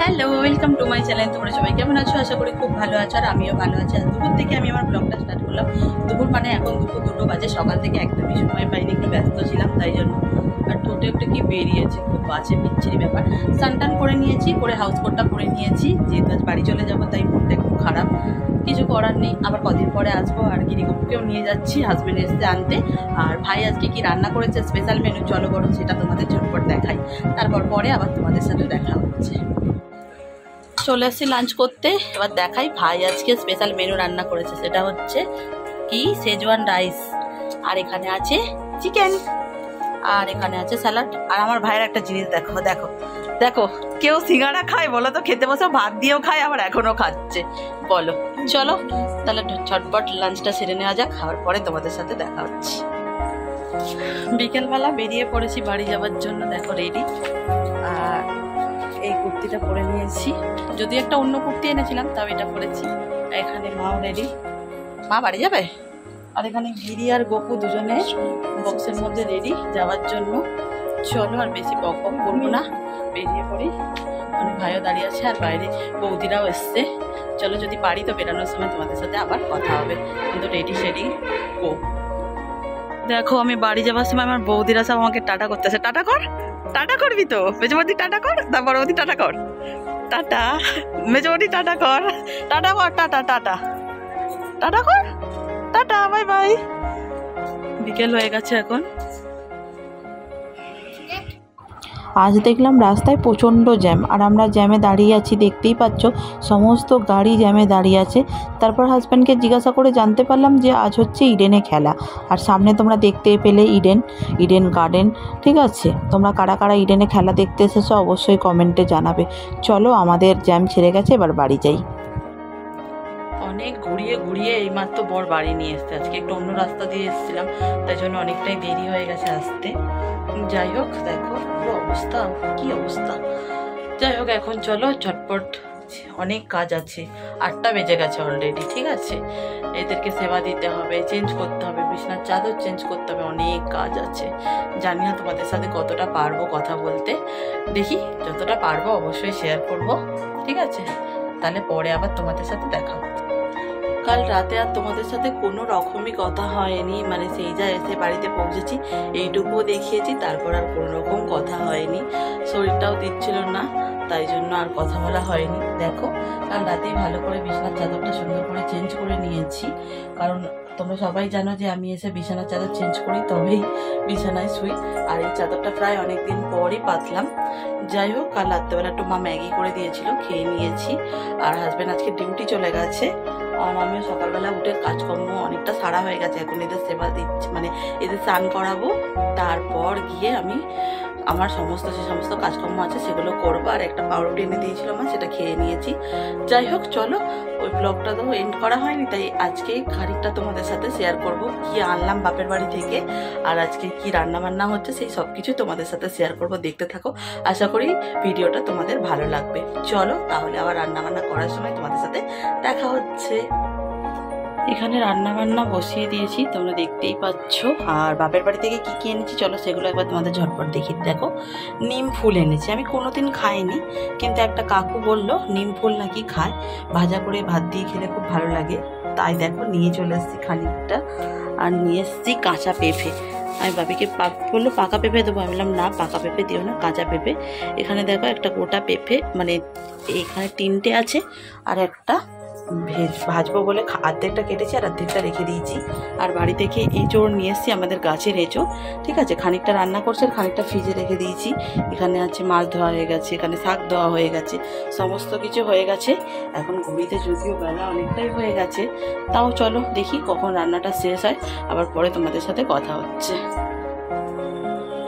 Hello, welcome to my channel. তোমরা সবাই কেমন আছো? আশা করি খুব ভালো আছো, আর আমিও ভালো আছি। আর দুপুর থেকে আমি আমার ব্লগটা স্টার্ট করলাম। দুপুর মানে এখন দুপুর 2টো বাজে। সকাল থেকে একদমই সময় পাইনি, একটু ব্যস্ত ছিলাম তাই জন্য। আর ঠোঁটে একটু কি বেরিয়েছে, খুব বাজে বিচ্ছিরি ব্যাপার। স্নান করে নিয়েছি, করে হাউস কোটটা পরে নিয়েছি, যেহেতু আজ বাড়ি চলে যাবো তাই মনটা একটু খারাপ। কিছু করার নেই, আবার কদিন পরে আসবো। আর গিরিগুপুকেও নিয়ে যাচ্ছি, হাজব্যান্ড এসে আনতে। আর ভাই আজকে কি রান্না করেছে স্পেশাল মেনু, চলো বড় সেটা তোমাদের ঝটপট দেখাই। তারপর পরে আবার তোমাদের সাথে দেখা হচ্ছে। চলে এসেছি লাঞ্চ করতে, এবার দেখাই ভাই আজকে স্পেশাল মেনু রান্না করেছে। সেটা হচ্ছে কি শেজওয়ান রাইস, আর এখানে আছে চিকেন, আর এখানে আছে স্যালাড। আর আমার ভাইয়ের একটা জিনিস দেখো দেখো দেখো, কেউ সিঙ্গাড়া খায় বলো তো? খেতে বসে ভাত দিয়েও খায়, আবার এখনো খাচ্ছে বলো। চলো তাহলে ঝটপট লাঞ্চটা সেরে নেওয়া যাক, খাওয়ার পরে তোমাদের সাথে দেখা হচ্ছে। বিকেলবেলা বেরিয়ে পড়েছি বাড়ি যাওয়ার জন্য, দেখো রেডি। আর এই কুর্তিটা পরে নিয়েছি, যদি একটা অন্য কুর্তি এনেছিলাম তাও এটা পরেছি। এখানে মাও রেডি, মা বাড়ি যাবে। আর এখানে গিরি আর গপু দুজনে বক্সের মধ্যে রেডি যাওয়ার জন্য। চলো আর বেশি বক বক করবো না, বেরিয়ে পড়ি। অনেক ভাইও দাঁড়িয়ে আছে, আর বাইরে বৌদিরাও এসছে। চলো যদি পারি তো বেরানোর সময় তোমাদের সাথে আবার কথা হবে, কিন্তু রেডি সেডি গো। দেখো আমি বাড়ি যাওয়ার সময় আমার বৌদিরা সব আমাকে টাটা করতেছে। টাটা কর, টাটা করবি তো মেজবৌদি, টাটা কর। তারপর বৌদি টাটা কর, টাটা। মেজবৌদি টাটা কর, টাটা কর, টাটা টাটা টাটা কর, টাটা, বাই বাই। বিকেল হয়ে গেছে এখন। আজ দেখলাম রাস্তায় প্রচণ্ড জ্যাম, আর আমরা জ্যামে দাঁড়িয়ে আছি, দেখতেই পাচ্ছ সমস্ত গাড়ি জ্যামে দাঁড়িয়ে আছে। তারপর হাজব্যান্ডকে জিজ্ঞাসা করে জানতে পারলাম যে আজ হচ্ছে ইডেনে খেলা। আর সামনে তোমরা দেখতে পেলে ইডেন গার্ডেন। ঠিক আছে, তোমরা কারা কারা ইডেনে খেলা দেখতে এসেছো অবশ্যই কমেন্টে জানাবে। চলো আমাদের জ্যাম ছেড়ে গেছে, এবার বাড়ি যাই। অনেক ঘুরিয়ে ঘুরিয়ে এইমাত্র বর বাড়ি নিয়ে এসছে। আজকে একটু অন্য রাস্তা দিয়ে এসেছিলাম, তাই জন্য অনেকটাই দেরি হয়ে গেছে আসতে। যাই হোক, দেখো পুরো অবস্থা, কি অবস্থা। যাই হোক, এখন চলো ঝটপট, অনেক কাজ আছে। 8টা বেজে গেছে অলরেডি। ঠিক আছে, এদেরকে সেবা দিতে হবে, চেঞ্জ করতে হবে, বিছানার চাদর চেঞ্জ করতে হবে, অনেক কাজ আছে। জানি না তোমাদের সাথে কতটা পারবো কথা বলতে, দেখি যতটা পারবো অবশ্যই শেয়ার করব। ঠিক আছে, তাহলে পরে আবার তোমাদের সাথে দেখা হবে। কাল রাতে আর তোমাদের সাথে কোনো রকমই কথা হয়নি, মানে সেই যা এসে বাড়িতে পৌঁছেছি এইটুকুও দেখিয়েছি, তারপর আর কোনো রকম কথা হয়নি। শরীরটাও দিচ্ছিল না, তাই জন্য আর কথা বলা হয়নি। দেখো কাল রাতেই ভালো করে বিছানার চাদরটা সুন্দর করে চেঞ্জ করে নিয়েছি, কারণ তোমরা সবাই জানো যে আমি এসে বিছানার চাদর চেঞ্জ করি তবেই বিছানায় শুই। আর এই চাদরটা প্রায় অনেকদিন পরই পাতলাম। যাই হোক, কাল রাত্রেবেলা একটু মা ম্যাগি করে দিয়েছিল, খেয়ে নিয়েছি। আর হাজব্যান্ড আজকে ডিউটি চলে গেছে, আর আমিও সকালবেলা উঠে কাজকর্ম অনেকটা সারা হয়ে গেছে। এখন এদের সেবা দিচ্ছি, মানে এদের স্নান করাবো, তারপর গিয়ে আমি আমার যে সমস্ত কাজকর্ম আছে সেগুলো করবো। আর একটা পাউরুটি এনে দিয়েছিল মা, সেটা খেয়ে নিয়েছি। যাই হোক চলো, ওই ব্লগটা তো এন্ড করা হয়নি, তাই আজকে খানিকটা তোমাদের সাথে শেয়ার করব কি আনলাম বাপের বাড়ি থেকে, আর আজকে কি রান্না বান্না হচ্ছে সেই সব কিছু তোমাদের সাথে শেয়ার করব। দেখতে থাকো, আশা করি ভিডিওটা তোমাদের ভালো লাগবে। চলো তাহলে আবার রান্না বান্না করার সময় তোমাদের সাথে দেখা হচ্ছে। এখানে রান্না বান্না বসিয়ে দিয়েছি, তোমরা দেখতেই পাচ্ছ। আর বাপের বাড়ি থেকে কি কি এনেছি চলো সেগুলো একবার তোমাদের ঝটপট দেখি। দেখো নিম ফুল এনেছি, আমি কোনোদিন খাইনি, কিন্তু একটা কাকু বললো নিম ফুল নাকি খায়, ভাজা করে ভাত দিয়ে খেলে খুব ভালো লাগে, তাই দেখো নিয়ে চলে এসেছি খানিকটা। আর নিয়ে এসেছি কাঁচা পেঁপে। আমি বাপিকে বললো পাকা পেঁপে দেবো, আমি বললাম না পাকা পেঁপে দিও না, কাঁচা পেঁপে। এখানে দেখো একটা গোটা পেঁপে, মানে এখানে 3টে আছে, আর একটা ভাজবো বলে অর্ধেকটা কেটেছি আর অর্ধেকটা রেখে দিয়েছি। আর বাড়ি থেকে এঁচোড় নিয়ে এসেছি, আমাদের গাছের এঁচোড়। ঠিক আছে, খানিকটা রান্না করছে আর খানিকটা ফ্রিজে রেখে দিয়েছি। এখানে আছে মাছ ধোয়া হয়ে গেছে, এখানে শাক ধোয়া হয়ে গেছে, সমস্ত কিছু হয়ে গেছে। এখন ঘুরিতে যদিও বেলা অনেকটাই হয়ে গেছে, তাও চলো দেখি কখন রান্নাটা শেষ হয়, আবার পরে তোমাদের সাথে কথা হচ্ছে।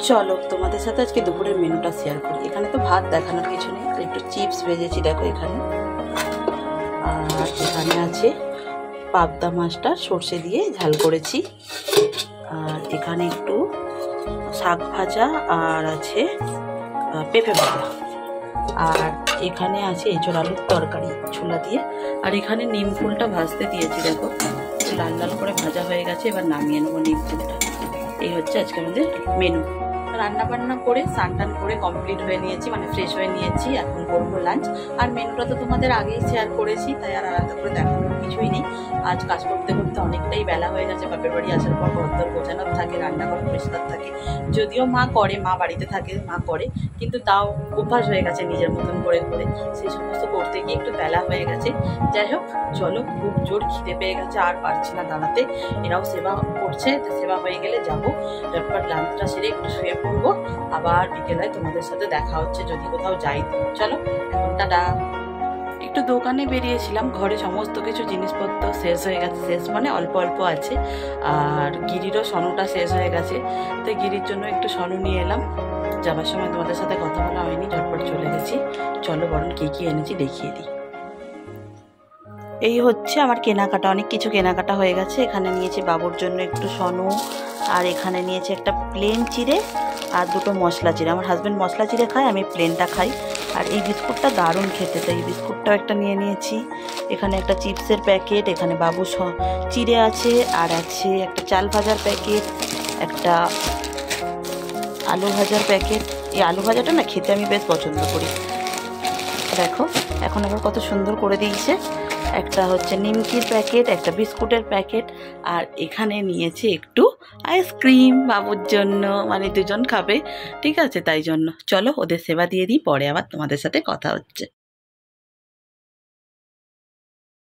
চলো তোমাদের সাথে আজকে দুপুরের মেনুটা শেয়ার করি। এখানে তো ভাত দেখানোর কিছু নেই, একটু চিপস ভেজেছি দেখো এখানে। আর এখানে আছে পাবদা মাছটা সর্ষে দিয়ে ঝাল করেছি। আর এখানে একটু শাক ভাজা, আর আছে পেঁপে ভাজা। আর এখানে আছে এঁচোড় আলুর তরকারি ছোলা দিয়ে। আর এখানে নিম ফুলটা ভাজতে দিয়েছি, দেখো লাল লাল করে ভাজা হয়ে গেছে। এবার নামিয়ে নেবো নিম ফুলটা। এই হচ্ছে আজকে আমাদের মেনু। রান্না বান্না করে স্নান টান করে কমপ্লিট হয়ে নিয়েছি, মানে ফ্রেশ হয়ে নিয়েছি। এখন করবো লাঞ্চ। আর মেনুটা তো তোমাদের আগেই শেয়ার করেছি, তাই আর আলাদা করে দেখানোর কিছুই নেই। আজ কাজ করতে করতে অনেকটাই বেলা হয়ে গেছে। বাপের বাড়ি আসার পর ঘরদর গোছানোর থাকে, রান্নাঘর পরিষ্কার থাকে। যদিও মা করে, মা বাড়িতে থাকে, মা করে, কিন্তু তাও অভ্যাস হয়ে গেছে নিজের মতন করে করে, সেই সমস্ত করতে গিয়ে একটু বেলা হয়ে গেছে। যাই হোক, চলো, খুব জোর খিদে পেয়ে গেছে, আর পারছি না দাঁড়াতে। এরাও সেবা করছে, সেবা হয়ে গেলে যাবো, তারপর লাঞ্চটা সেরে একটু শুয়ে পড়বো। আবার বিকেলে তোমাদের সাথে দেখা হচ্ছে যদি কোথাও যাই তো। চলো এখন টাটা। একটু দোকানে বেরিয়েছিলাম, ঘরে সমস্ত কিছু জিনিসপত্র শেষ হয়ে গেছে, শেষ মানে অল্প অল্প আছে। আর গিরিরও সনুটা শেষ হয়ে গেছে, তো গিরির জন্য একটু সনু নিয়ে এলাম। যাবার সময় তোমাদের সাথে কথা বলা হয়নি, ঝটপট চলে গেছি। চলো বরং কী কী এনেছি দেখিয়ে দিই। এই হচ্ছে আমার কেনাকাটা, অনেক কিছু কেনাকাটা হয়ে গেছে। এখানে নিয়েছি বাবুর জন্য একটু সনু, আর এখানে নিয়েছি একটা প্লেন চিড়ে আর দুটো মশলা চিড়ে। আমার হাজব্যান্ড মশলা চিড়ে খায়, আমি প্লেনটা খাই। আর এই বিস্কুটটা দারুণ খেতে, তাই এই বিস্কুটটাও একটা নিয়ে নিয়েছি। এখানে একটা চিপসের প্যাকেট, এখানে বাবু চিড়ে আছে, আর আছে একটা চাল ভাজার প্যাকেট, একটা আলু ভাজার প্যাকেট। এই আলু ভাজাটা না খেতে আমি বেশ পছন্দ করি। দেখো এখন আবার কত সুন্দর করে দিয়েছে। একটা হচ্ছে নিমকির প্যাকেট, একটা বিস্কুটের প্যাকেট, আর এখানে নিয়েছি একটু আইসক্রিম বাবুর জন্য, মানে দুজন খাবে, ঠিক আছে, তাই জন্য। চলো ওদের সেবা দিয়ে দিই, পরে আবার তোমাদের সাথে কথা হচ্ছে।